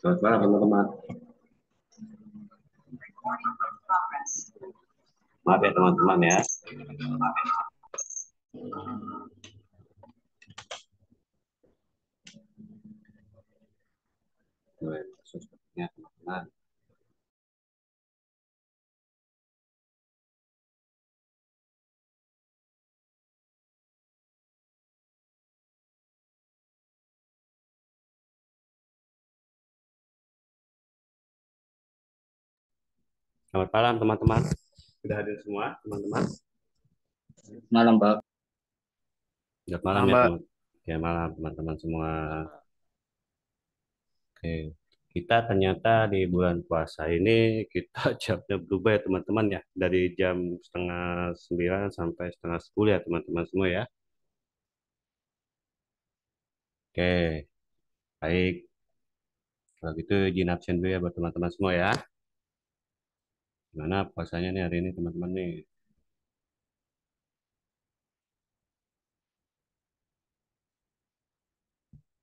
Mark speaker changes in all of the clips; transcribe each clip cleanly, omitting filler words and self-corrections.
Speaker 1: Selamat malam teman-teman. Maaf ya teman-teman ya. Sepertinya teman-teman. Selamat malam teman-teman. Sudah hadir semua teman-teman.
Speaker 2: Malam, Pak.
Speaker 1: Selamat malam
Speaker 2: Malam,
Speaker 1: ya
Speaker 2: Pak.
Speaker 1: teman. Ya malam teman-teman semua. Oke. Kita ternyata di bulan puasa ini kita jamnya berubah ya teman-teman ya. Dari jam setengah 9 sampai setengah 10 ya teman-teman semua ya. Oke. Baik. Kalau gitu izin absen dulu ya buat teman-teman semua ya. Gimana puasanya nih hari ini teman-teman nih?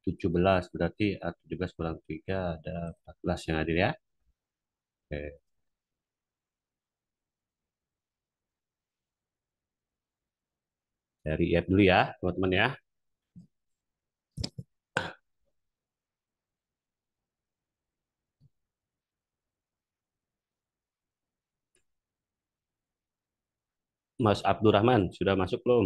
Speaker 1: 17 berarti 17 kurang 3 ada 14 yang hadir ya. Oke. Dari IF dulu ya teman-teman ya. Mas Abdurrahman sudah masuk belum?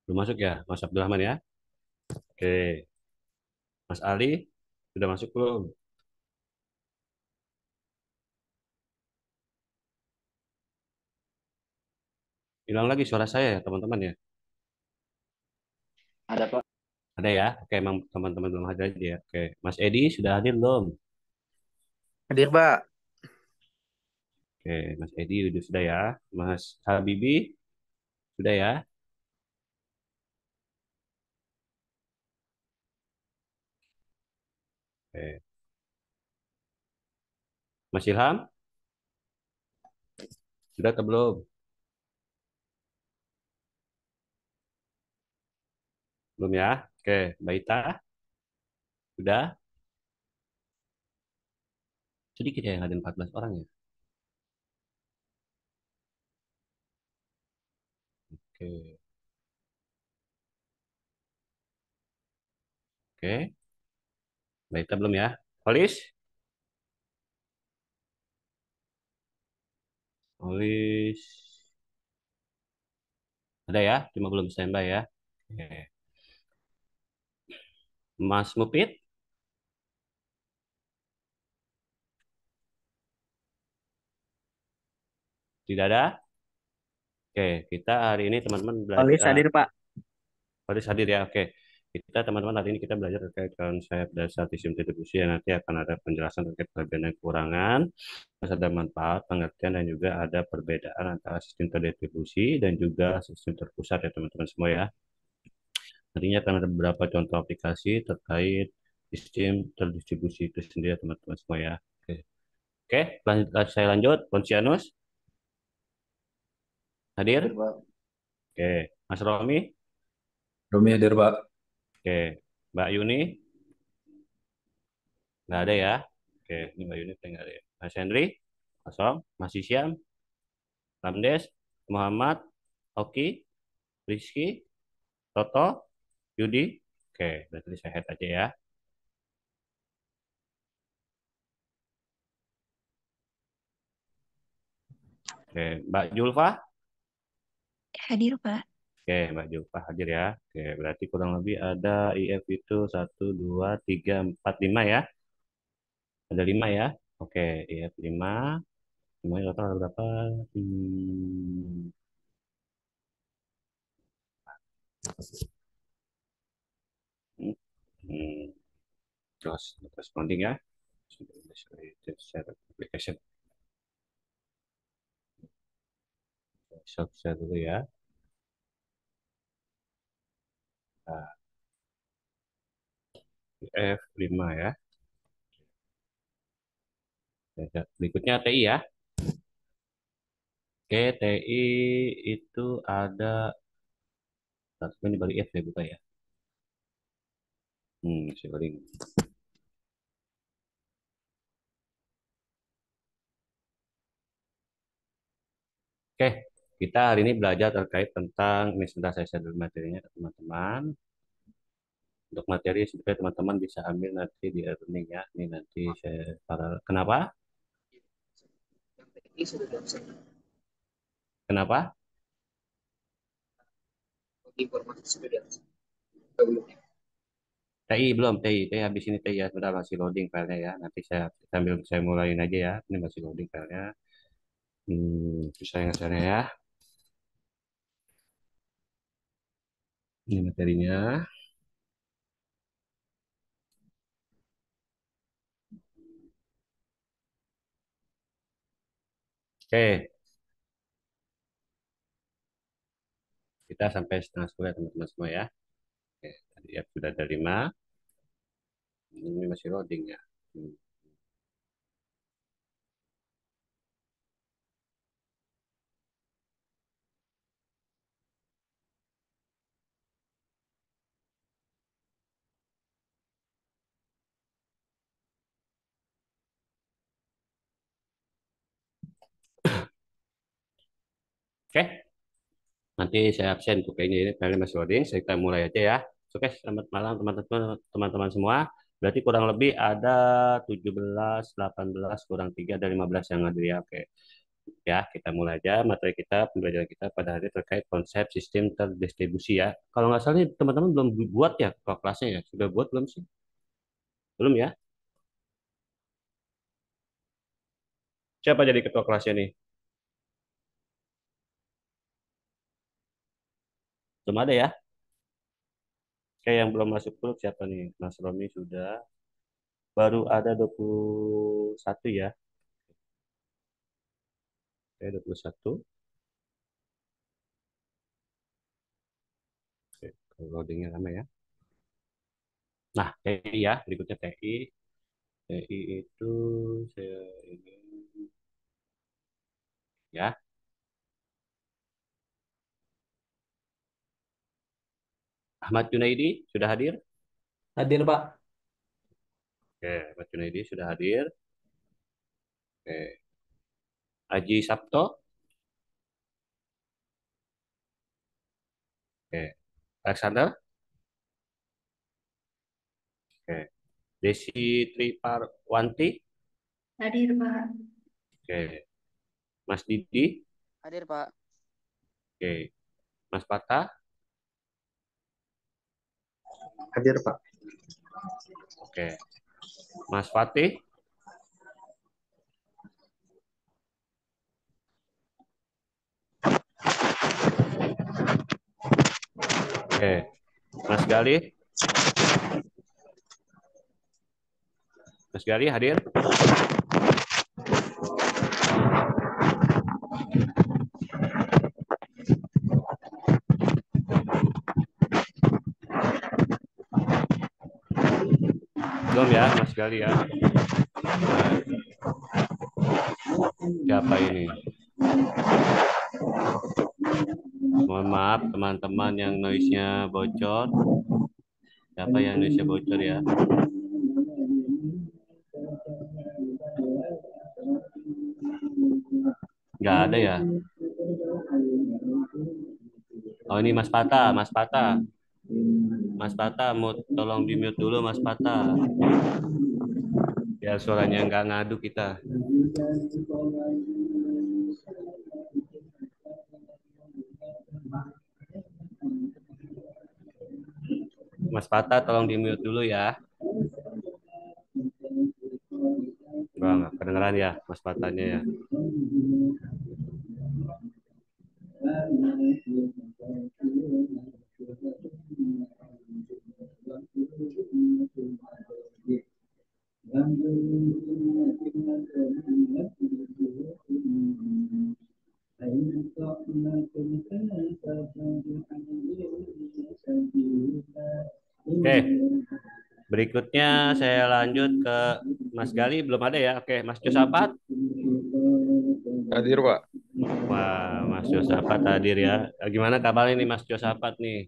Speaker 1: Belum masuk ya Mas Abdurrahman ya. Oke. Mas Ali sudah masuk belum? Hilang lagi suara saya ya teman-teman ya.
Speaker 2: Ada, Pak.
Speaker 1: Ada ya. Oke, emang teman-teman belum hadir aja ya. Oke. Mas Edi sudah hadir belum?
Speaker 2: Hadir, Pak.
Speaker 1: Oke, Mas Edi sudah ya. Mas Habibi sudah ya. Oke. Mas Ilham sudah atau belum? Belum ya. Oke, Mbak Ita sudah. Sedikit ya yang ada 14 orang ya. Oke. Oke. Mbak Ita belum ya. Polis? Polis ada ya, cuma belum standby ya. Oke. Mas Mupit tidak ada. Oke, kita hari ini teman-teman
Speaker 2: Polis
Speaker 1: belajar.
Speaker 2: hadir, Pak.
Speaker 1: Polis hadir ya. Oke, kita teman-teman hari ini kita belajar terkait konsep dasar sistem distribusi yang nanti akan ada penjelasan terkait kelebihan dan kekurangan, terus ada manfaat, pengertian dan juga ada perbedaan antara sistem terdistribusi dan juga sistem terpusat ya teman-teman semua ya. Nantinya akan ada beberapa contoh aplikasi terkait sistem terdistribusi itu sendiri ya teman-teman semua ya. Oke, Oke, saya lanjut. Pontianus
Speaker 2: Hadir,
Speaker 1: hadir.
Speaker 2: Pak.
Speaker 1: Oke, Mas Romi.
Speaker 3: Romi hadir, Pak.
Speaker 1: Oke, Mbak Yuni. Nggak ada ya. Oke, ini Mbak Yuni nggak ada ya. Mas Henry. Kosong. Mas Isyam. Ramdes. Muhammad. Oki. Rizky. Toto. Yudi. Oke, berarti saya head aja ya. Oke, Mbak Julfa.
Speaker 4: Hadir, Pak.
Speaker 1: Oke, Mbak Julfa hadir ya. Oke, berarti kurang lebih ada IF itu satu, 2, 3, 4, 5 ya. Ada 5 ya. Oke, IF 5. Semuanya total ada berapa? Hmm, hmm, hmm. Terus responding ya. Share application. Share dulu ya. Nah, F5 ya. Berikutnya TI ya. Oke, TI itu ada Ini baru F saya buka ya. Masih loading. Oke, kita hari ini belajar terkait tentang, ini sebentar saya share dulu materinya ke teman-teman. Untuk materi sebenarnya teman-teman bisa ambil nanti di e-learning ya. Ini nanti saya kenapa? Kenapa?
Speaker 2: Informasi sudah di
Speaker 1: TI belum, TI habis ini TI ya, sebentar masih loading filenya ya. Nanti sambil saya mulain aja ya. Ini masih loading filenya. Bisa yang sana ya. Ini materinya. Oke, kita sampai setengah 10 ya teman-teman semua ya. Oke, tadi ya sudah ada 5. Ini masih loading ya. Hmm. Oke, nanti saya absen untuk ini filenya masih loading. Kita mulai aja ya. Oke, selamat malam teman-teman semua. Berarti kurang lebih ada 17, 18, kurang 3, ada 15 yang hadir ya. Oke. Ya, kita mulai aja materi kita, pembelajaran kita pada hari terkait konsep sistem terdistribusi ya. Kalau nggak salah nih teman-teman belum buat ya ketua kelasnya ya. Sudah buat belum sih? Belum ya? Siapa jadi ketua kelasnya nih? Belum ada ya? Kayak yang belum masuk grup siapa nih? Mas Romi sudah. Baru ada 21 ya. Oke, 21. Oke, kalau loadingnya lama ya. Nah, TI ya, berikutnya TI. TI itu saya ini ya. Ahmad Junaidi sudah hadir?
Speaker 3: Hadir, Pak.
Speaker 1: Oke, Ahmad Junaidi sudah hadir. Oke. Aji Sabto. Oke. Alexander. Oke. Desi Triparwanti.
Speaker 4: Hadir, Pak.
Speaker 1: Oke. Mas Didi.
Speaker 5: Hadir, Pak.
Speaker 1: Oke. Mas Pata.
Speaker 2: hadir Pak.
Speaker 1: Oke. Mas Fatih. Oke. Mas Gali. Mas Gali hadir? Belum ya, Mas Gali ya. Nah, siapa ini? Mohon maaf teman-teman yang noise-nya bocor. Siapa yang noise-nya bocor ya? Nggak ada ya? Oh ini Mas Pata, Mas Pata. Mas Pata, tolong di mute dulu Mas Pata. Ya suaranya nggak ngadu kita. Mas Pata tolong di mute dulu ya. Nggak kedengeran ya Mas Patanya ya. Oke, berikutnya saya lanjut ke Mas Gali, belum ada ya? Oke, Mas Josafat.
Speaker 6: Hadir, Pak.
Speaker 1: Wah, Mas Josafat hadir ya. Gimana kabarnya nih Mas Josafat nih?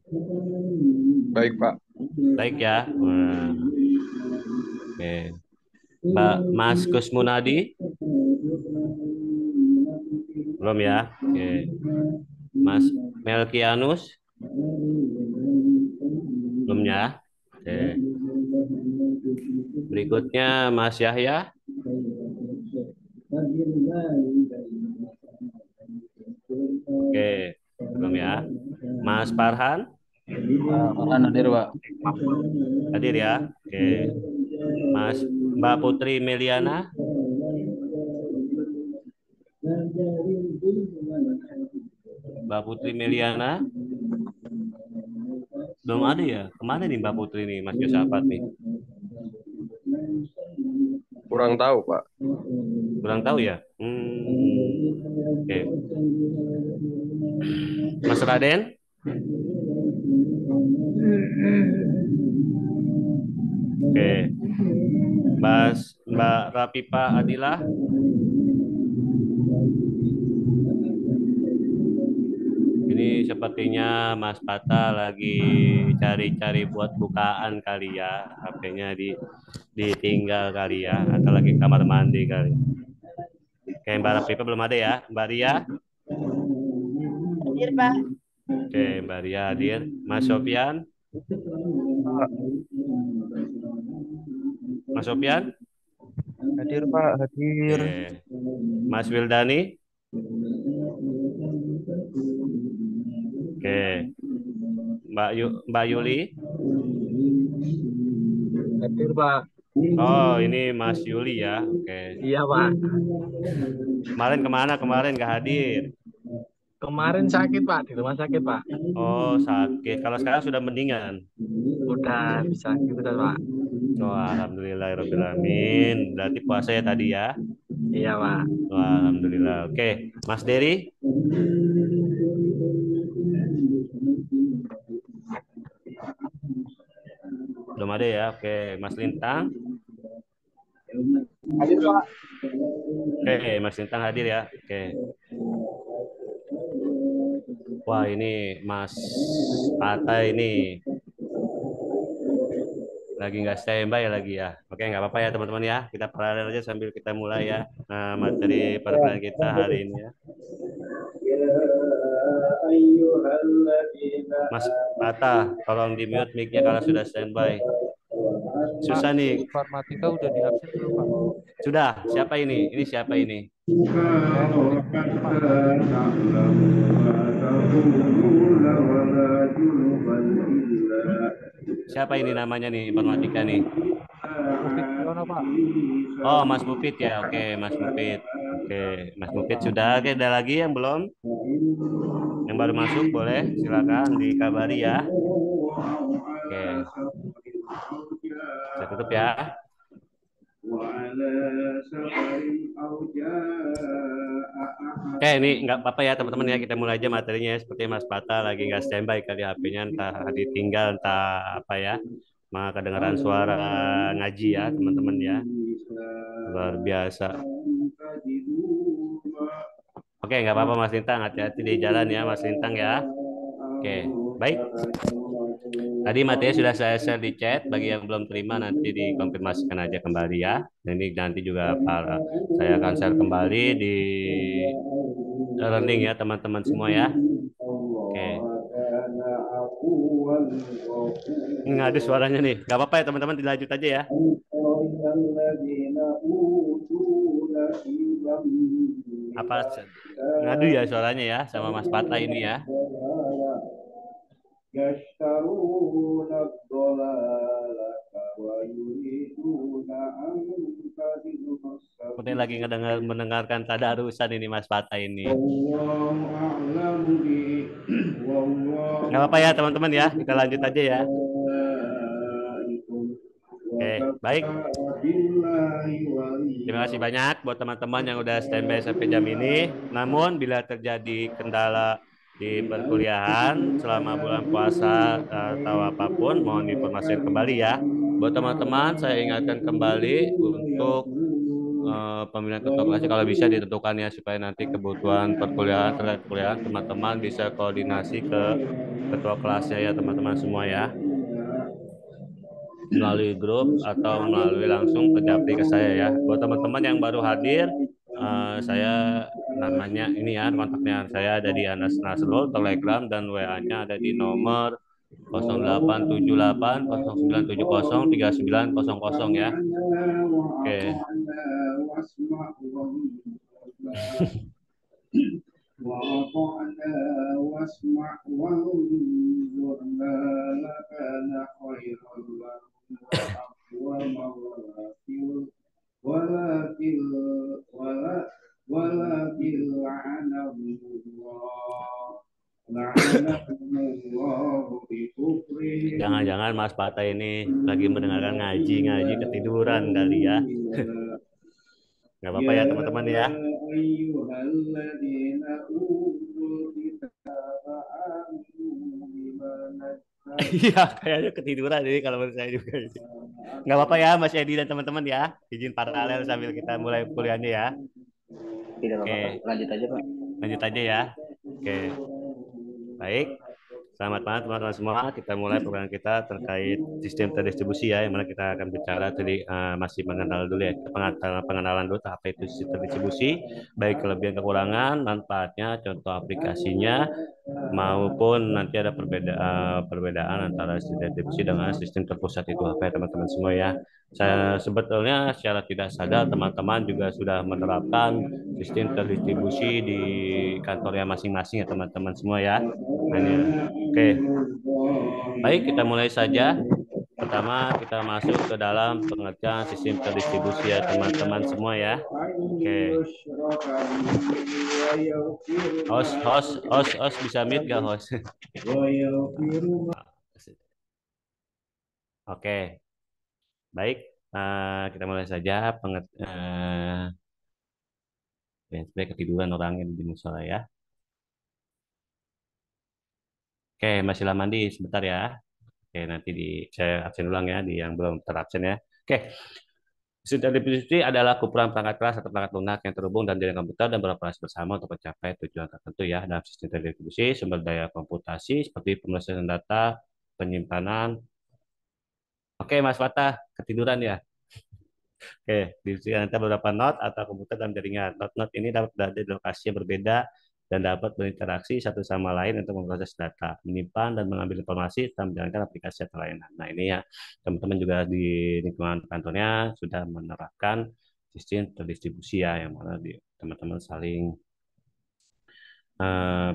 Speaker 3: Baik, Pak.
Speaker 1: Baik ya. Wah, oke. Mbak Mas Kusmunadi? Belum ya. Oke. Mas Melkianus? Belum ya. Oke. Berikutnya Mas Yahya? Oke. Belum ya. Mas Farhan?
Speaker 3: Farhan hadir, Pak.
Speaker 1: Hadir ya. Oke. Mas Mbak Putri Meliana? Mbak Putri Meliana? Belum ada ya. Kemana nih Mbak Putri nih, Mas Yosafat nih?
Speaker 3: Kurang tahu, Pak.
Speaker 1: Kurang tahu ya. Oke. Mas Raden? Oke. Mbak Rapipa Adila? Ini sepertinya Mas Pata lagi cari-cari buat bukaan kali ya. HP-nya ditinggal kali ya. Atau lagi kamar mandi kali. Oke, Mbak Rapipa belum ada ya. Mbak Ria?
Speaker 4: Hadir, Pak.
Speaker 1: Oke, Mbak Ria hadir. Mas Sofian? Mas Sofian?
Speaker 5: Hadir Pak, hadir.
Speaker 1: Oke. Mas Wildani? Oke. Mbak Yuli?
Speaker 5: Hadir Pak.
Speaker 1: Oh, ini Mas Yuli ya. Oke.
Speaker 5: Iya Pak.
Speaker 1: Kemarin kemana? Kemarin nggak hadir.
Speaker 5: Kemarin sakit Pak, di rumah sakit Pak.
Speaker 1: Oh, sakit. Kalau sekarang sudah mendingan.
Speaker 5: Udah bisa gitu kan Pak.
Speaker 1: Oh, alhamdulillahirobbilalamin. Berarti puasa ya tadi ya.
Speaker 5: Iya Pak.
Speaker 1: Oh, alhamdulillah. Oke, Mas Dery. Belum ada ya. Oke, Mas Lintang.
Speaker 2: Hadir Pak.
Speaker 1: Oke, Mas Lintang hadir ya. Oke. Wah, ini Mas Pata ini lagi nggak standby lagi ya. Oke, nggak apa-apa ya teman-teman ya. Kita paralel aja sambil kita mulai ya. Nah, materi perkuliahan kita hari ini ya. Mas Pata, tolong di mute mic-nya kalau sudah standby. Susah nih.
Speaker 6: Informatika udah di absen belum Pak?
Speaker 1: Sudah. Siapa ini? Ini siapa ini? Siapa ini namanya nih informatika nih?
Speaker 6: Mufid Yono Pak.
Speaker 1: Oh, Mas Mufid ya. Oke, Mas Mufid. Oke, Mas Mufid sudah. Oke, ada lagi yang belum? Yang baru masuk boleh silakan dikabari ya. Oke. Saya tutup ya. Oke, ini nggak apa-apa ya teman-teman ya, kita mulai aja materinya. Seperti Mas Bata lagi nggak standby kali HP-nya, entah ditinggal entah apa ya, maka kedengaran suara ngaji ya teman-teman ya, luar biasa. Oke, nggak apa-apa Mas Lintang, hati-hati di jalan ya Mas Lintang ya. Oke, baik. Tadi materinya sudah saya share di chat. Bagi yang belum terima nanti dikonfirmasikan aja kembali ya. Dan ini nanti juga saya akan share kembali di learning ya teman-teman semua ya. Oke. Nggak ada suaranya nih. Nggak apa-apa ya teman-teman, dilanjut aja ya. Apa ngadu ya suaranya ya sama Mas Pata ini ya. Kemudian lagi mendengarkan tadarusan ini Mas Pata ini. Nggak apa-apa ya teman-teman ya, kita lanjut aja ya. Oke, baik. Terima kasih banyak buat teman-teman yang udah standby sampai jam ini. Namun bila terjadi kendala di perkuliahan selama bulan puasa atau apapun, mohon diinformasikan kembali ya. Buat teman-teman, saya ingatkan kembali untuk pemilihan ketua kelasnya kalau bisa ditentukan ya supaya nanti kebutuhan perkuliahan terkait perkuliahan teman-teman bisa koordinasi ke ketua kelasnya ya teman-teman semua ya, melalui grup atau melalui langsung ke japri ke saya ya. Buat teman-teman yang baru hadir, saya namanya ini ya, kontaknya saya ada di Anas Nasrul Telegram dan WA-nya ada di nomor 0878 0970 3900 ya. Oke.
Speaker 7: وأطعنا واسمع وانظرنا لكان خيرا لهم وأقوم ولكن ولكن لعنهم الله بكفرهم.
Speaker 1: Jangan-jangan Mas Pata ini lagi mendengarkan ngaji ketiduran kali ya. Nggak apa-apa ya teman-teman ya. Iya, kayaknya ketiduran ini kalau menurut saya juga. Nggak apa-apa ya Mas Edi dan teman-teman ya. Izin paralel sambil kita mulai kuliahnya ya.
Speaker 2: Tidak
Speaker 1: Oke.
Speaker 2: apa-apa. Lanjut aja, Pak.
Speaker 1: Lanjut aja ya. Oke. Baik. Selamat malam teman-teman semua. Kita mulai program kita terkait sistem terdistribusi ya, yang mana kita akan bicara tadi masih mengenal dulu ya, pengenalan dulu apa itu sistem terdistribusi, baik kelebihan kekurangan, manfaatnya, contoh aplikasinya, maupun nanti ada perbedaan antara sistem terdistribusi dengan sistem terpusat itu apa ya teman-teman semua ya. Saya sebetulnya secara tidak sadar teman-teman juga sudah menerapkan sistem terdistribusi di kantornya masing-masing ya teman-teman semua ya. Nah, ini. Oke, baik kita mulai saja. Pertama kita masuk ke dalam pengertian sistem terdistribusi ya teman-teman semua ya. Oke. Host bisa mute gak host? Oke, baik kita mulai saja sebenarnya ketiduran orangnya di musola ya. Oke, masih lama mandi sebentar ya. Oke, nanti saya absen ulang ya di yang belum terabsen ya. Oke. Sistem terdistribusi adalah kumpulan perangkat keras atau perangkat lunak yang terhubung dan jaringan komputer dan beroperasi bersama untuk mencapai tujuan tertentu ya. Dalam sistem terdistribusi, sumber daya komputasi seperti pemrosesan data, penyimpanan. Oke, Mas Fatah, ketiduran ya? Oke, di sini ada beberapa node atau komputer dan jaringan. Node-node ini dapat berada di lokasi yang berbeda dan dapat berinteraksi satu sama lain untuk memproses data, menyimpan dan mengambil informasi, dan menjalankan aplikasi atau layanan. Nah, ini ya, teman-teman juga di lingkungan kantornya sudah menerapkan sistem terdistribusi ya, yang mana teman-teman saling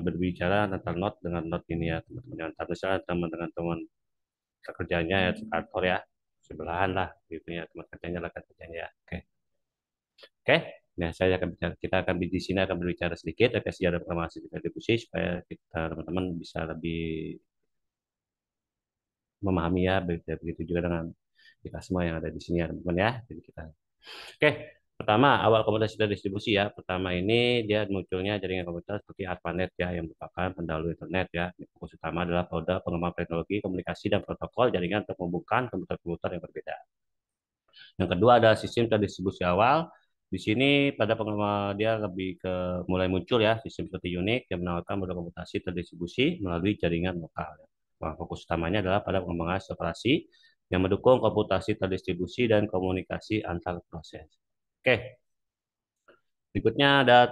Speaker 1: berbicara tentang node dengan node ini ya, teman-teman. Misalnya teman dengan teman kerjanya ya kantor ya, sebelahan lah gitu ya, teman kerjanya lah kerjanya ya. Oke. Oke, nah kita akan di sini akan berbicara sedikit terkait sejarah informasi distribusi supaya kita teman-teman bisa lebih memahami ya, begitu juga dengan kita semua yang ada di sini ya teman-teman ya. Jadi kita, oke, pertama awal komunitas distribusi ya. Pertama ini dia munculnya jaringan komputer seperti ARPANET ya, yang merupakan pendahulu internet ya. Fokus utama adalah pada pengembangan teknologi komunikasi dan protokol jaringan untuk menghubungkan komputer-komputer yang berbeda. Yang kedua adalah sistem terdistribusi awal. Di sini pada pengembangan dia lebih ke mulai muncul ya sistem seperti Unix yang menawarkan model komputasi terdistribusi melalui jaringan lokal. Fokus utamanya adalah pada pengembangan operasi yang mendukung komputasi terdistribusi dan komunikasi antar proses. Oke. Berikutnya ada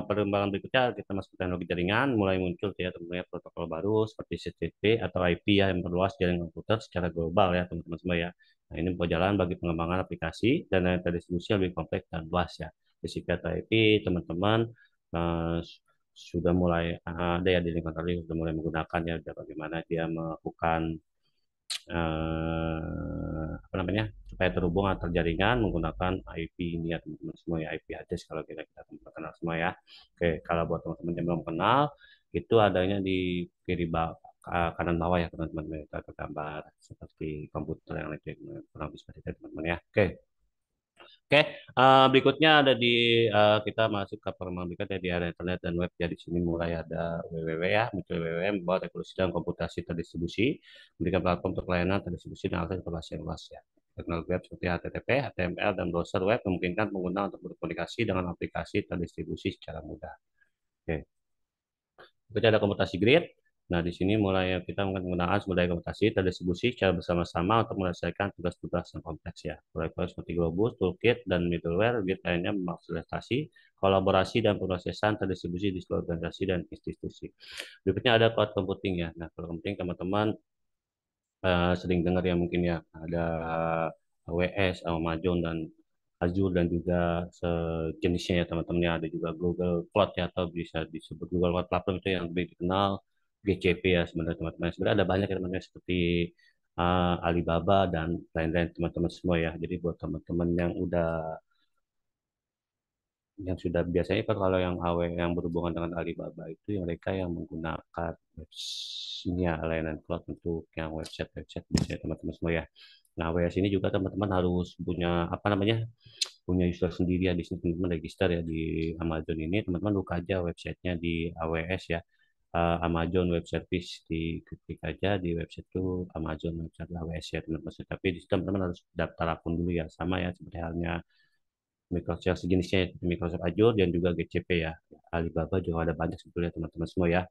Speaker 1: perkembangan berikutnya kita masuk ke teknologi jaringan, mulai muncul ya tentunya protokol baru seperti TCP atau IP ya yang memperluas jaringan komputer secara global ya teman-teman semua ya. Nah, ini membuka jalan bagi pengembangan aplikasi dan terdistribusi yang lebih kompleks dan luas ya. TCP atau IP teman-teman sudah mulai ada ya di lingkungan tadi sudah mulai menggunakan ya bagaimana dia melakukan apa namanya supaya terhubung antar jaringan menggunakan IP ini ya teman-teman semua ya, IP address kalau kita kenal semua ya. Oke, kalau buat teman-teman yang belum kenal itu adanya di kiri kanan bawah ya teman-teman, kita gambar seperti komputer yang lebih kurang lebih seperti itu teman-teman ya. Oke. Oke, berikutnya ada di kita masuk ke perkembangan berikutnya di area internet dan web. Jadi sini mulai ada www ya, muncul www membawa revolusi dalam komputasi terdistribusi, memberikan platform untuk layanan terdistribusi dan akses informasi yang luas ya. Teknologi web seperti HTTP, HTML, dan browser web memungkinkan pengguna untuk berkomunikasi dengan aplikasi terdistribusi secara mudah. Oke. Berikutnya ada komputasi grid. Nah, di sini mulai kita menggunakan sumber daya komputasi terdistribusi secara bersama-sama untuk menyelesaikan tugas-tugas yang kompleks ya. Proyek-proyek seperti Globus, Toolkit, dan middleware, grid lainnya memfasilitasi kolaborasi dan pemrosesan terdistribusi di seluruh organisasi dan institusi. Berikutnya ada cloud computing ya. Nah, cloud computing teman-teman sering dengar ya mungkin ya, ada AWS, Amazon, dan Azure, dan juga sejenisnya ya teman-teman ya. Ada juga Google Cloud ya, atau bisa disebut Google Cloud Platform, itu yang lebih dikenal GCP ya sebenarnya teman-teman. Sebenarnya ada banyak ya teman-teman, seperti Alibaba dan lain-lain teman-teman semua ya. Jadi buat teman-teman yang sudah biasanya kan, kalau yang yang berhubungan dengan Alibaba itu yang mereka yang menggunakan website layanan cloud untuk yang website biasanya teman-teman semua ya. Nah, AWS ini juga teman-teman harus punya apa namanya, punya user sendiri ya. Di sini teman-teman register ya di Amazon ini, teman-teman buka aja websitenya di AWS ya. Amazon Web Service, diketik aja di website itu Amazon website AWS ya teman-teman. Tapi di situ teman-teman harus daftar akun dulu ya, sama ya seperti halnya Microsoft sejenisnya ya, Microsoft Azure dan juga GCP ya. Alibaba juga ada banyak sebetulnya teman-teman semua ya.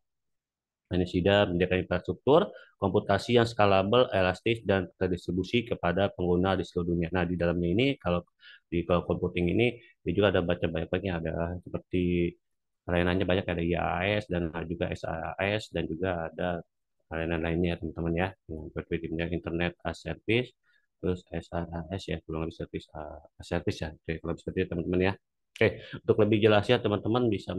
Speaker 1: Ini sudah menyediakan infrastruktur komputasi yang skalabel, elastis, dan terdistribusi kepada pengguna di seluruh dunia. Nah, di dalamnya ini, kalau di cloud computing ini, dia juga ada banyak-banyaknya, ada seperti layanannya banyak, ada IaaS dan juga SaaS, dan juga ada layanan lainnya teman-teman ya, yang seperti Internet as Service, terus SaaS ya, kurang lebih service as service ya. Oke, kalau seperti itu teman-teman ya. Oke, untuk lebih jelasnya teman-teman bisa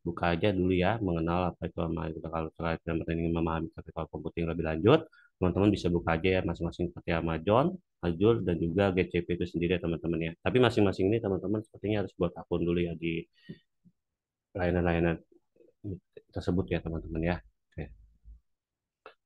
Speaker 1: buka aja dulu ya, mengenal apa itu sama itu. Kalau terkait teman-teman ingin memahami cloud computing lebih lanjut, teman-teman bisa buka aja ya masing-masing seperti Amazon, Azure, dan juga GCP itu sendiri ya teman-teman ya. Tapi masing-masing ini teman-teman sepertinya harus buat akun dulu ya di layanan-layanan tersebut ya teman-teman ya. Oke.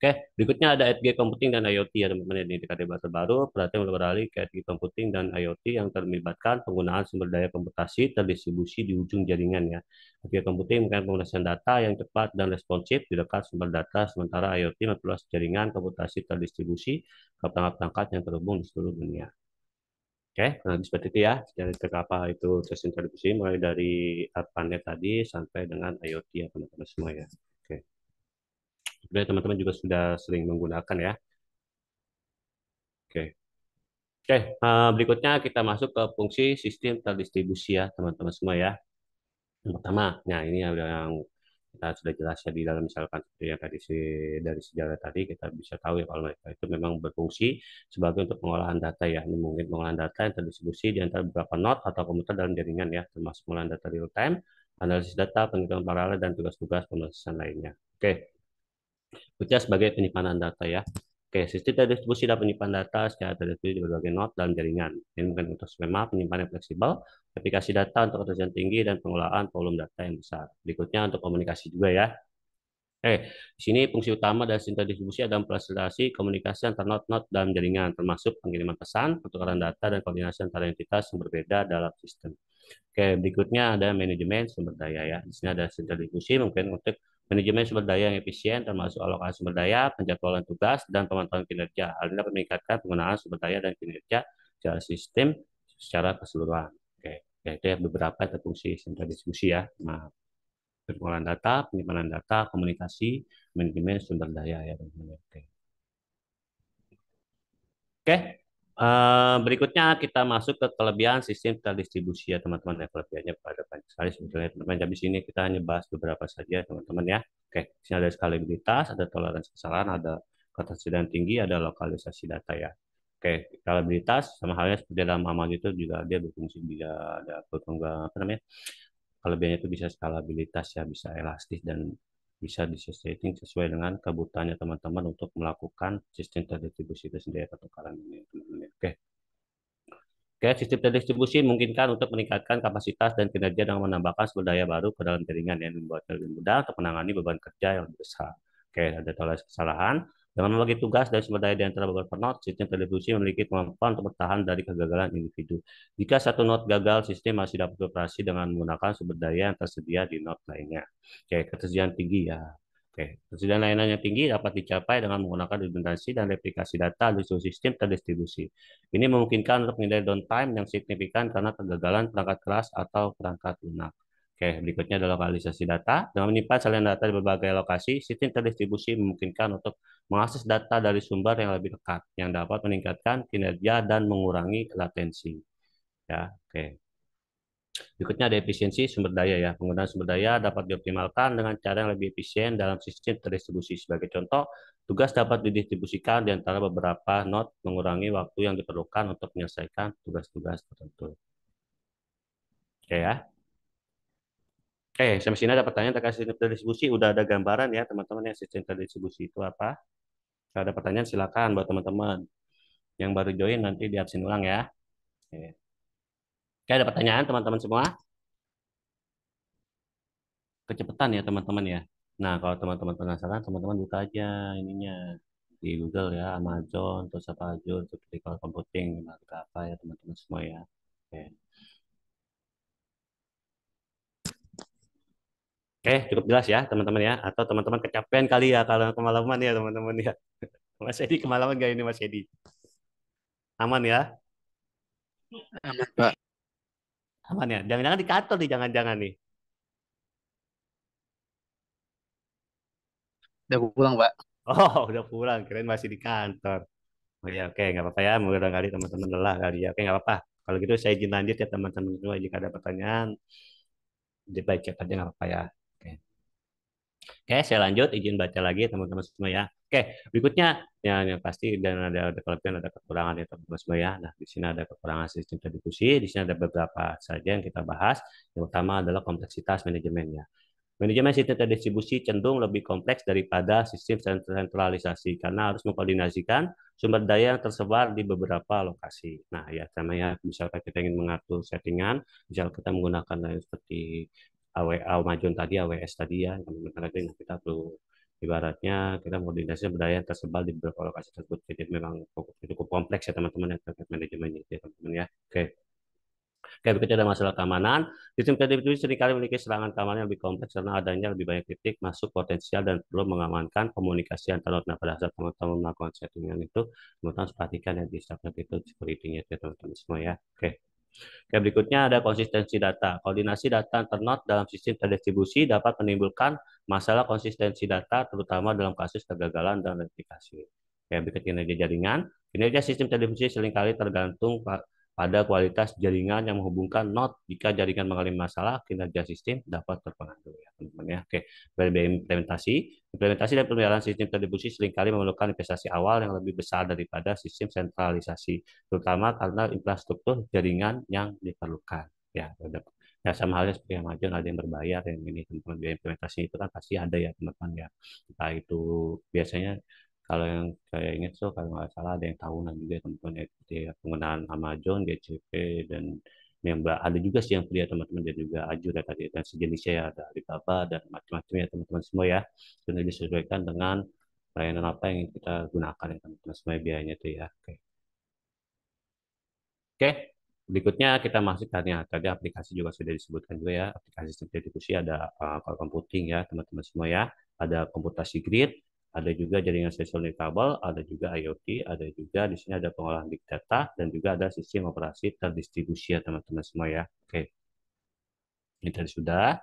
Speaker 1: Oke, berikutnya ada edge computing dan IoT ya teman-teman. Ini kategori terbaru, perhatian beralih ke edge computing dan IoT yang melibatkan penggunaan sumber daya komputasi terdistribusi di ujung jaringan ya. Edge computing menggunakan penggunaan data yang cepat dan responsif di dekat sumber data, sementara IoT memperluas jaringan komputasi terdistribusi ke perangkat-perangkat yang terhubung di seluruh dunia. Oke, nah seperti itu ya. Jadi apa itu sistem terdistribusi, mulai dari ARPANET tadi sampai dengan IoT ya teman-teman semua ya. Oke. Sebenarnya teman-teman juga sudah sering menggunakan ya. Oke. Oke, berikutnya kita masuk ke fungsi sistem terdistribusi ya, teman-teman semua ya. Yang pertama, nah ini yang kita sudah jelas ya di dalam, misalkan seperti yang tadi dari sejarah tadi kita bisa tahu ya, kalau mereka itu memang berfungsi sebagai untuk pengolahan data ya. Ini mungkin pengolahan data yang terdistribusi di antara beberapa node atau komputer dalam jaringan ya, termasuk pengolahan data real time, analisis data, penghitungan paralel, dan tugas-tugas pemrosesan lainnya. Oke. Kerja sebagai penyimpanan data ya. Oke, sistem terdistribusi dan penyimpanan data secara terdistribusi di berbagai node dalam jaringan. Ini mungkin untuk skema penyimpanan yang fleksibel, aplikasi data untuk keterisian tinggi, dan pengolahan volume data yang besar. Berikutnya untuk komunikasi juga ya. Di sini fungsi utama dari sistem terdistribusi adalah memfasilitasi komunikasi antar node-node dalam jaringan, termasuk pengiriman pesan, pertukaran data, dan koordinasi antara entitas yang berbeda dalam sistem. Oke, berikutnya ada manajemen sumber daya ya. Di sini ada sistem distribusi mungkin untuk manajemen sumber daya yang efisien, termasuk alokasi sumber daya, penjadwalan tugas, dan pemantauan kinerja. Hal ini dapat meningkatkan penggunaan sumber daya dan kinerja secara sistem secara keseluruhan. Oke, itu ya beberapa fungsi sistem distribusi ya. Nah, pengolahan data, penyimpanan data, komunikasi, manajemen sumber daya ya teman-teman. Oke. Oke, berikutnya kita masuk ke kelebihan sistem terdistribusi ya teman-teman. Ya, kelebihannya pada banyak sekali sebetulnya teman-teman. Tapi sini kita hanya bahas beberapa saja teman-teman ya. Oke, di sini ada skalabilitas, ada toleransi kesalahan, ada ketersediaan tinggi, ada lokalisasi data ya. Oke, skalabilitas sama halnya seperti dalam Amazon itu juga dia berfungsi, bisa ada apa namanya? Kelebihannya itu bisa skalabilitas ya, bisa elastis, dan bisa disetting sesuai dengan kebutuhannya teman-teman untuk melakukan sistem terdistribusi itu sendiri atau pertukaran ini teman-teman. Oke. Oke, sistem terdistribusi memungkinkan untuk meningkatkan kapasitas dan kinerja dengan menambahkan sumber daya baru ke dalam jaringan yang membuatnya lebih mudah untuk menangani beban kerja yang lebih besar. Oke, ada toleransi kesalahan. Dengan membagi tugas dan sumber daya di antara beberapa node, sistem terdistribusi memiliki kemampuan untuk bertahan dari kegagalan individu. Jika satu node gagal, sistem masih dapat beroperasi dengan menggunakan sumber daya yang tersedia di node lainnya. Oke, ketersediaan tinggi ya. Oke, Oke, ketersediaan layanan yang tinggi dapat dicapai dengan menggunakan redundansi dan replikasi data di seluruh sistem terdistribusi. Ini memungkinkan untuk menghindari downtime yang signifikan karena kegagalan perangkat keras atau perangkat lunak. Oke, berikutnya adalah lokalisasi data. Dengan menyimpan salinan data di berbagai lokasi, sistem terdistribusi memungkinkan untuk mengakses data dari sumber yang lebih dekat, yang dapat meningkatkan kinerja dan mengurangi latensi. Ya, oke. Berikutnya ada efisiensi sumber daya ya. Penggunaan sumber daya dapat dioptimalkan dengan cara yang lebih efisien dalam sistem terdistribusi. Sebagai contoh, tugas dapat didistribusikan di antara beberapa node mengurangi waktu yang diperlukan untuk menyelesaikan tugas-tugas tertentu. Oke ya. Oke, sampai sini ada pertanyaan terkait sistem terdistribusi. Udah ada gambaran ya teman-teman ya sistem terdistribusi itu apa. Kalau ada pertanyaan silakan buat teman-teman. Yang baru join nanti di absen ulang ya. Oke. Oke, ada pertanyaan teman-teman semua? Kecepatan ya teman-teman ya. Nah, kalau teman-teman penasaran, teman-teman buka aja ininya di Google ya, Amazon, terus apa Azure, terus di cloud computing, harga apa ya teman-teman semua ya. Oke. Oke, cukup jelas ya teman-teman ya. Atau teman-teman kecapean kali ya kalau kemalaman ya teman-teman ya. Mas Edi kemalaman gak ini Mas Edi? Aman ya?
Speaker 3: Aman, Pak.
Speaker 1: Aman ya? Jangan-jangan di kantor nih, jangan-jangan nih.
Speaker 3: Udah pulang, Pak.
Speaker 1: Oh, udah pulang, kirain masih di kantor. Oh ya, oke, nggak apa-apa ya. Mungkin kali teman-teman lelah kali ya. Oke, nggak apa-apa. Kalau gitu saya izin lanjut ya teman-teman semua. Jika ada pertanyaan, di baik chat aja nggak apa-apa ya. Oke. Oke, saya lanjut. Izin baca lagi teman-teman semua ya. Oke, berikutnya yang pasti dan ada kelebihan, ada kekurangan ya teman-teman semua ya. Nah, di sini ada kekurangan sistem distribusi. Di sini ada beberapa saja yang kita bahas. Yang utama adalah kompleksitas manajemennya. Manajemen sistem terdistribusi cenderung lebih kompleks daripada sistem sentralisasi karena harus mengkoordinasikan sumber daya yang tersebar di beberapa lokasi. Nah, ya sama ya, misalkan kita ingin mengatur settingan, misal kita menggunakan seperti Amazon tadi, AWS tadi ya, yang kita tuh ibaratnya kita koordinasi sumber daya yang tersebar di beberapa lokasi tersebut. Jadi memang cukup kompleks ya teman-teman ya terkait manajemennya ya teman-teman ya. Oke. Kayak berikutnya ada masalah keamanan. Sistem terdistribusi seringkali memiliki serangan keamanan yang lebih kompleks karena adanya lebih banyak titik masuk potensial dan perlu mengamankan komunikasi antar node. Nah, pada saat teman-teman melakukan settingan itu, teman-teman harus perhatikan ya di subnet itu security-nya ya teman-teman semua ya. Oke. Oke, berikutnya ada konsistensi data. Koordinasi data antar node dalam sistem terdistribusi dapat menimbulkan masalah konsistensi data, terutama dalam kasus kegagalan dan replikasi. Ya, berikut kinerja jaringan. Kinerja sistem terdistribusi seringkali tergantung pada kualitas jaringan yang menghubungkan node. Jika jaringan mengalami masalah, kinerja sistem dapat terpengaruh ya teman-teman ya. Oke, implementasi. Implementasi dan pemeliharaan sistem terdistribusi seringkali memerlukan investasi awal yang lebih besar daripada sistem sentralisasi, terutama karena infrastruktur jaringan yang diperlukan. Ya, ya sama halnya seperti yang Amazon ada yang berbayar yang ini teman-teman, biaya implementasi itu kan pasti ada ya teman-teman ya. Entah itu biasanya kalau yang saya ingat so kalau nggak salah ada yang tahunan juga teman-teman ya, seperti penggunaan Amazon, GCP dan yang ada juga sih yang pria teman-teman dan juga Azure ya tadi dan sejenisnya ya ada Alibaba dan macam-macam ya teman-teman semua ya. Dan disesuaikan dengan layanan apa yang kita gunakan ya teman-teman semua biayanya itu ya. Oke. Oke, berikutnya kita masuk tadi aplikasi juga sudah disebutkan juga ya. Aplikasi sistem distribusi ada cloud computing ya teman-teman semua ya. Ada komputasi grid, ada juga jaringan sensor nirkabel, ada juga IoT, ada juga di sini ada pengolahan big data dan juga ada sistem operasi terdistribusi ya teman-teman semua ya. Oke, ini tadi sudah.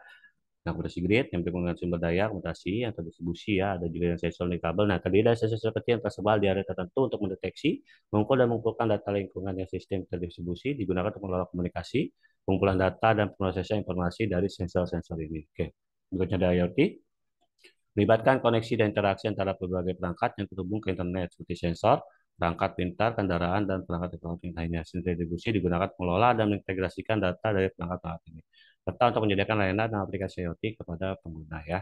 Speaker 1: Nah, komutasi grid yang menggunakan sumber daya komutasi yang terdistribusi ya, ada juga yang sensor kabel. Nah, tadi ada sensor kecil yang tersebar di area tertentu untuk mendeteksi, mengukur dan mengumpulkan data lingkungan yang sistem terdistribusi digunakan untuk mengelola komunikasi, pengumpulan data dan pemrosesan informasi dari sensor-sensor ini. Oke, berikutnya ada IoT, melibatkan koneksi dan interaksi antara berbagai perangkat yang terhubung ke internet seperti sensor, perangkat pintar, kendaraan, dan perangkat elektronik lainnya. Sistem distribusi digunakan mengelola dan mengintegrasikan data dari perangkat-perangkat ini, serta untuk menyediakan layanan dan aplikasi IoT kepada pengguna ya.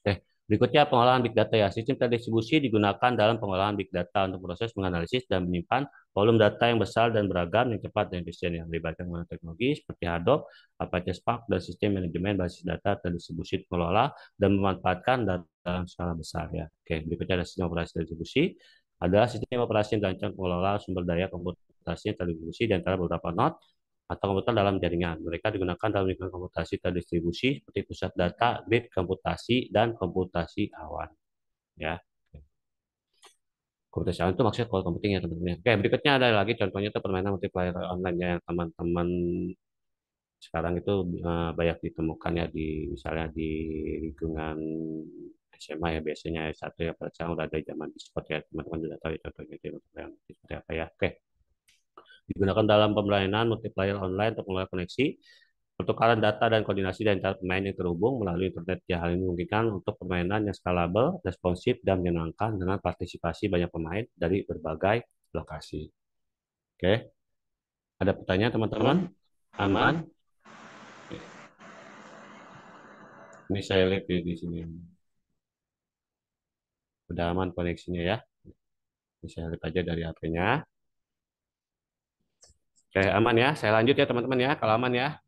Speaker 1: Oke, berikutnya pengolahan big data ya. Sistem terdistribusi digunakan dalam pengolahan big data untuk proses menganalisis dan menyimpan volume data yang besar dan beragam yang cepat dan efisien yang melibatkan penggunaan teknologi seperti Hadoop, Apache Spark, dan sistem manajemen basis data terdistribusi mengelola dan memanfaatkan data dalam skala besar ya. Oke, berikutnya ada sistem operasi terdistribusi. Ada sistem operasi yang dirancang mengelola sumber daya komputasi terdistribusi di antara beberapa node atau komputer dalam jaringan. Mereka digunakan dalam lingkungan komputasi terdistribusi seperti pusat data, grid komputasi, dan komputasi awan. Ya, komputasi awan itu maksudnya cloud computing ya teman-teman. Oke, berikutnya ada lagi contohnya itu permainan multiplayer online yang teman-teman sekarang itu banyak ditemukan ya di misalnya di lingkungan SMA ya biasanya S1 ya pada sekarang udah ada zaman e-sport ya teman-teman sudah tahu ya contohnya itu yang seperti apa ya. Oke, digunakan dalam permainan multiplayer online untuk mengelola koneksi, pertukaran data dan koordinasi dari antar pemain yang terhubung melalui internet. Ya, hal ini memungkinkan untuk permainan yang scalable, responsif, dan menyenangkan dengan partisipasi banyak pemain dari berbagai lokasi. Oke, ada pertanyaan teman-teman? Aman? Ini saya lihat di sini. Udah aman koneksinya ya. Ini saya lihat aja dari HP-nya. Oke, aman ya. Saya lanjut ya teman-teman ya. Kalau aman ya.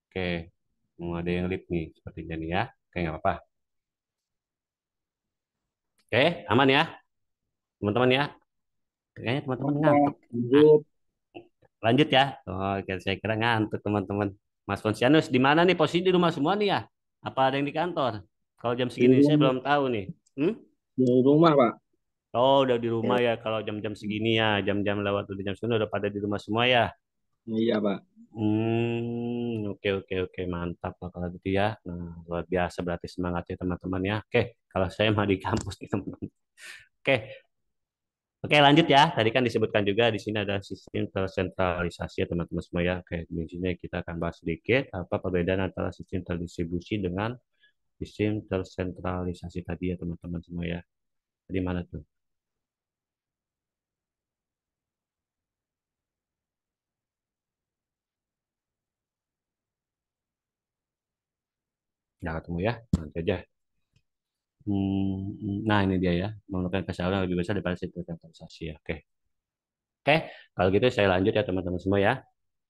Speaker 1: Oke, mau ada yang lip nih sepertinya nih ya. Oke, nggak apa-apa. Oke, aman ya teman-teman ya. Kayaknya teman-teman ngantuk. Nah,
Speaker 5: Lanjut.
Speaker 1: lanjut ya. Oh, oke, saya kira ngantuk teman-teman. Mas Fonsianus, di mana nih posisi di rumah semua nih ya? Apa ada yang di kantor? Kalau jam
Speaker 5: Di
Speaker 1: segini saya
Speaker 5: rumah,
Speaker 1: belum tahu nih. Hmm?
Speaker 5: di rumah, Pak.
Speaker 1: Oh, udah di rumah ya. Kalau jam-jam segini ya, jam-jam lewat udah jam segini udah pada di rumah semua ya.
Speaker 5: Iya, Pak.
Speaker 1: Oke oke oke mantap lah kalau gitu ya. Nah, luar biasa berarti semangatnya teman-teman ya. Oke, kalau saya mah di kampus nih teman-teman. Oke, oke lanjut ya. Tadi kan disebutkan juga di sini ada sistem tersentralisasi ya teman-teman semua ya. Oke, di sini kita akan bahas sedikit apa perbedaan antara sistem terdistribusi dengan sistem tersentralisasi tadi ya teman-teman semua ya. Tadi mana tuh? Nggak ketemu ya. Nanti aja. Nah ini dia ya, menggunakan kesalahan yang lebih besar daripada sistem tersentralisasi ya. Oke. Oke, kalau gitu saya lanjut ya teman-teman semua ya.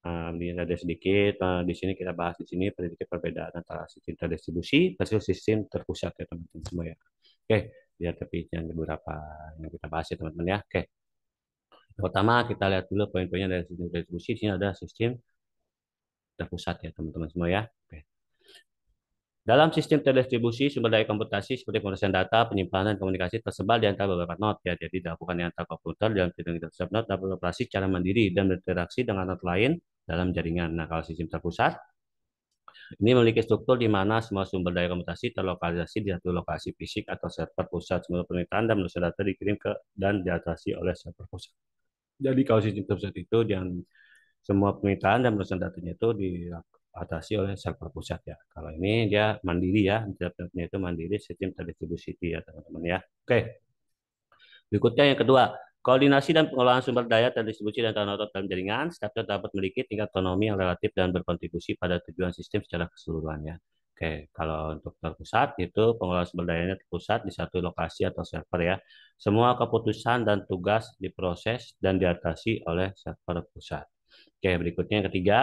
Speaker 1: Ini ada sedikit di sini kita bahas di sini sedikit perbedaan antara sistem terdistribusi versus sistem terpusat ya teman-teman semua ya. Oke, lihat tapi yang beberapa yang kita bahas ya teman-teman ya. Oke, pertama kita lihat dulu poin-poinnya dari sistem terdistribusi. Di sini ada sistem terpusat ya teman-teman semua ya. Oke. Dalam sistem terdistribusi, sumber daya komputasi seperti pemrosesan data, penyimpanan, dan komunikasi tersebar di antara beberapa node ya. Jadi dilakukan di antara komputer dalam sistem tersebut node dapat beroperasi secara mandiri dan berinteraksi dengan node lain dalam jaringan. Nah, kalau sistem terpusat ini memiliki struktur di mana semua sumber daya komputasi terlokalisasi di satu lokasi fisik atau server pusat. Semua permintaan dan penulisan data dikirim ke dan diatasi oleh server pusat. Jadi kalau sistem terpusat itu yang semua permintaan dan penulisan datanya itu diatasi oleh server pusat ya. Kalau ini dia mandiri ya, internetnya itu mandiri sistem terdistribusi ya teman-teman ya. Oke. Berikutnya yang kedua, koordinasi dan pengelolaan sumber daya terdistribusi dan node dalam jaringan, setiap node dapat memiliki tingkat otonomi yang relatif dan berkontribusi pada tujuan sistem secara keseluruhan ya. Oke, kalau untuk terpusat itu pengelolaan sumber dayanya terpusat di satu lokasi atau server ya. Semua keputusan dan tugas diproses dan diatasi oleh server pusat. Oke, berikutnya yang ketiga,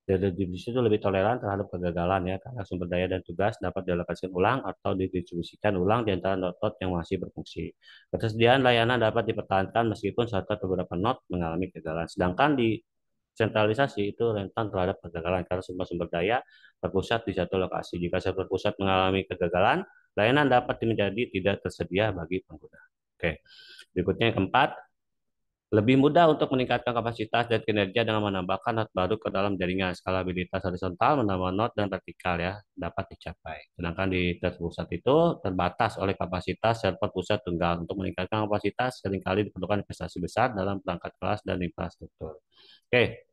Speaker 1: distribusi itu lebih toleran terhadap kegagalan ya, karena sumber daya dan tugas dapat dialokasikan ulang atau didistribusikan ulang di antara node-node yang masih berfungsi. Ketersediaan layanan dapat dipertahankan meskipun satu atau beberapa node mengalami kegagalan. Sedangkan di sentralisasi itu rentan terhadap kegagalan karena semua sumber daya terpusat di satu lokasi. Jika server pusat mengalami kegagalan, layanan dapat menjadi tidak tersedia bagi pengguna. Oke. Berikutnya yang keempat, lebih mudah untuk meningkatkan kapasitas dan kinerja dengan menambahkan node baru ke dalam jaringan. Skalabilitas horizontal menambah node dan vertikal ya dapat dicapai. Sedangkan di terpusat itu terbatas oleh kapasitas server pusat tunggal. Untuk meningkatkan kapasitas seringkali diperlukan investasi besar dalam perangkat kelas dan infrastruktur. Oke.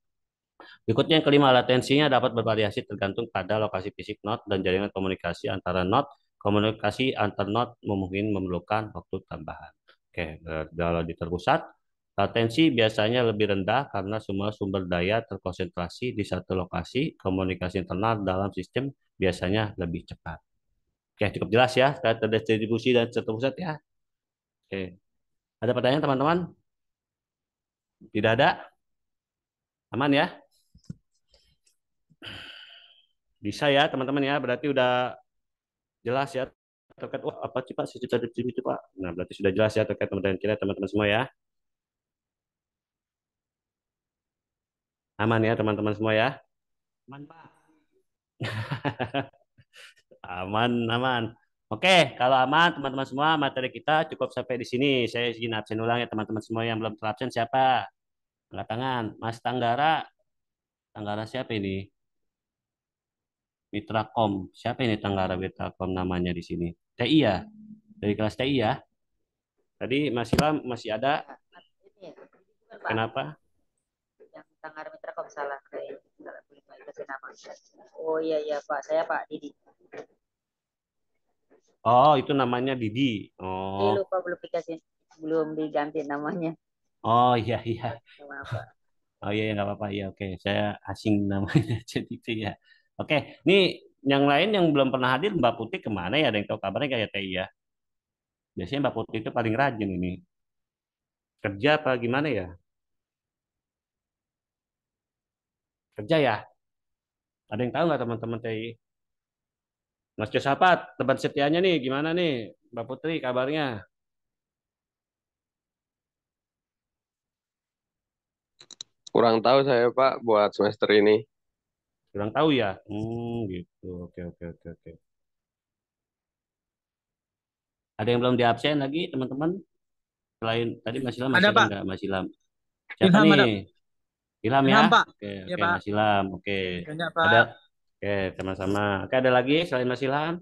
Speaker 1: Berikutnya yang kelima, latensinya dapat bervariasi tergantung pada lokasi fisik node dan jaringan komunikasi antara node. Komunikasi antar node mungkin memerlukan waktu tambahan. Oke, kalau di terpusat latensi biasanya lebih rendah karena semua sumber daya terkonsentrasi di satu lokasi. Komunikasi internal dalam sistem biasanya lebih cepat. Oke, cukup jelas ya terdistribusi dan terpusat ya. Oke, ada pertanyaan teman-teman? Tidak ada? Aman ya? Bisa ya teman-teman ya, berarti udah jelas ya terkait wah apa sih Pak sistem terdistribusi Pak. Nah, berarti sudah jelas ya terkait teman-teman semua ya. Aman ya teman-teman semua ya? Aman, Pak. Aman, aman. Oke, kalau aman teman-teman semua, materi kita cukup sampai di sini. Saya izin absen ulang ya teman-teman semua yang belum terabsen siapa? Angkat tangan. Mas Tanggara. Tanggara siapa ini? Mitrakom. Siapa ini Tanggara Mitrakom namanya di sini? TI ya? Dari kelas TI ya? Tadi masih masih ada.
Speaker 8: Ini bukan Pak,
Speaker 1: Kenapa?
Speaker 8: yang Tanggara Mitra kok salah kayak salah kasih nama. Oh iya iya Pak, saya Pak Didi.
Speaker 1: Oh, itu namanya Didi.
Speaker 8: Saya
Speaker 1: Oh,
Speaker 8: lupa belum diganti namanya.
Speaker 1: oh iya iya.
Speaker 8: Maaf Pak.
Speaker 1: Oh iya nggak apa-apa ya. Oke, saya asing namanya jadi itu ya. Oke, nih yang lain yang belum pernah hadir Mbak Putih kemana ya? Ada yang tahu kabarnya kayak TI ya? Biasanya Mbak Putih itu paling rajin ini. Kerja apa gimana ya? Kerja ya? Ada yang tahu nggak teman-teman TI? Mas Josafat, teman setianya nih, gimana nih? Mbak Putri kabarnya?
Speaker 9: Kurang tahu saya Pak buat semester ini.
Speaker 1: Kurang tahu ya? Gitu. Oke, oke, oke, oke. Ada yang belum di absen lagi, teman-teman? Selain tadi Mas Ilham masih
Speaker 3: Ada,
Speaker 1: ada
Speaker 3: Pak.
Speaker 1: nggak Mas Ilham? Siapa
Speaker 3: Ilham
Speaker 1: nih?
Speaker 3: ada.
Speaker 1: Ilham ya?
Speaker 3: Ilham, Pak.
Speaker 1: Oke,
Speaker 3: Iya,
Speaker 1: oke
Speaker 3: Pak.
Speaker 1: Mas Ilham. Oke.
Speaker 3: Banyak,
Speaker 1: Ada.
Speaker 3: Pak.
Speaker 1: Oke, sama-sama. Oke, ada lagi selain Mas Ilham?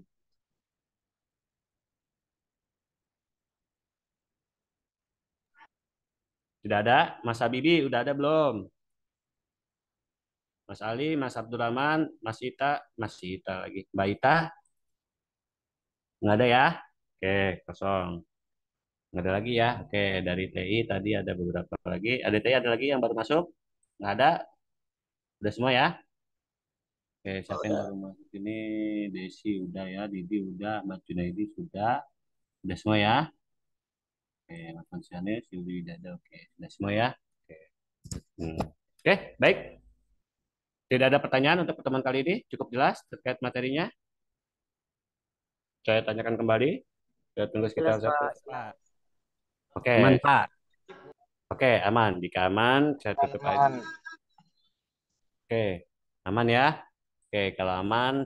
Speaker 1: Tidak ada. Mas Habibi udah ada belum? Mas Ali, Mas Abdurrahman, Mas Ita lagi. Mbak Ita, nggak ada ya? Oke, kosong. Nggak ada lagi ya? Oke, dari TI tadi ada beberapa lagi. Ada TI ada lagi yang baru masuk? Nggak ada? Udah semua ya? Oke, siapa yang baru masuk ini? Desi udah ya, Didi udah, Mbak Junaidi sudah. Udah semua ya? Oke, Mas Mansyane, Silvi udah ada. Oke, udah semua ya? Oke. Hmm. Oke, baik. Tidak ada pertanyaan untuk pertemuan kali ini. Cukup jelas terkait materinya. Saya tanyakan kembali. Saya tunggu sekitar
Speaker 8: Jelas
Speaker 1: satu.
Speaker 8: Pak.
Speaker 1: Oke,
Speaker 6: Aman, Pak.
Speaker 1: oke, aman. Jika aman, saya tutup aja. Oke, aman ya. Oke, kalau aman,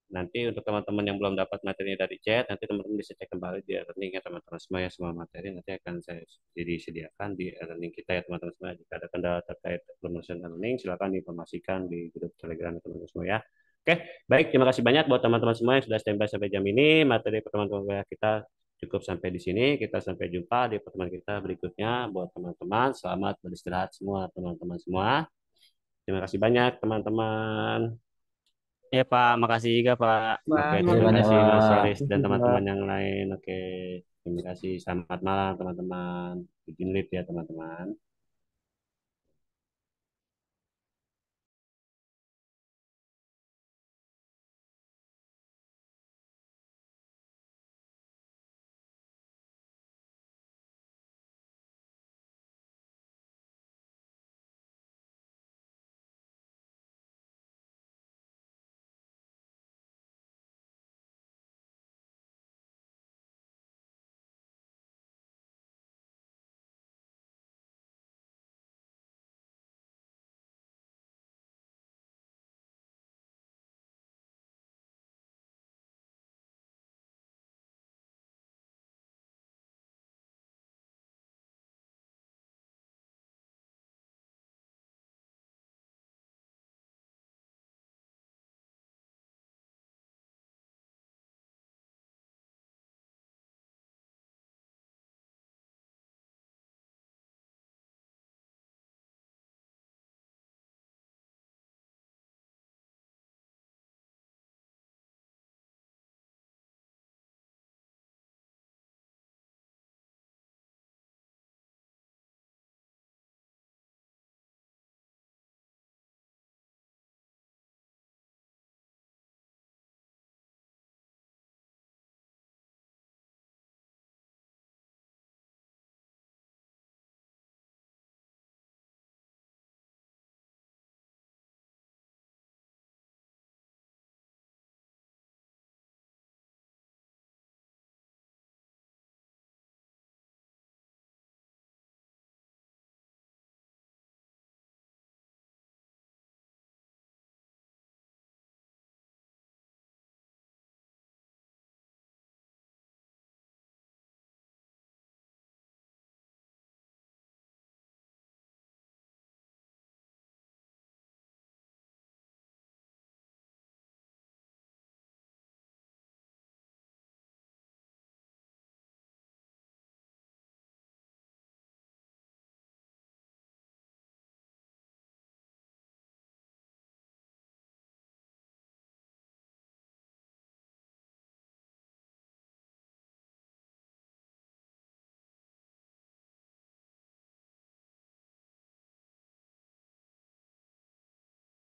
Speaker 1: nanti untuk teman-teman yang belum dapat materinya dari chat, nanti teman-teman bisa cek kembali di e-learning ya teman-teman semua ya. Semua materi nanti akan saya disediakan di e-learning kita ya teman-teman semua. Jika ada kendala terkait promotion e-learning, silakan diinformasikan di grup Telegram teman-teman semua ya. Oke, baik. Terima kasih banyak buat teman-teman semua yang sudah standby sampai jam ini. Materi pertemuan kita cukup sampai di sini. Kita sampai jumpa di pertemuan kita berikutnya. Buat teman-teman, selamat beristirahat semua teman-teman semua. Terima kasih banyak teman-teman.
Speaker 6: Ya, Pak. Makasih juga, Pak.
Speaker 1: Oke,
Speaker 8: Pak.
Speaker 1: terima kasih Mas
Speaker 5: Pak.
Speaker 1: Yoris dan teman-teman yang lain. Oke, terima kasih. Selamat malam teman-teman. Izin lift ya teman-teman.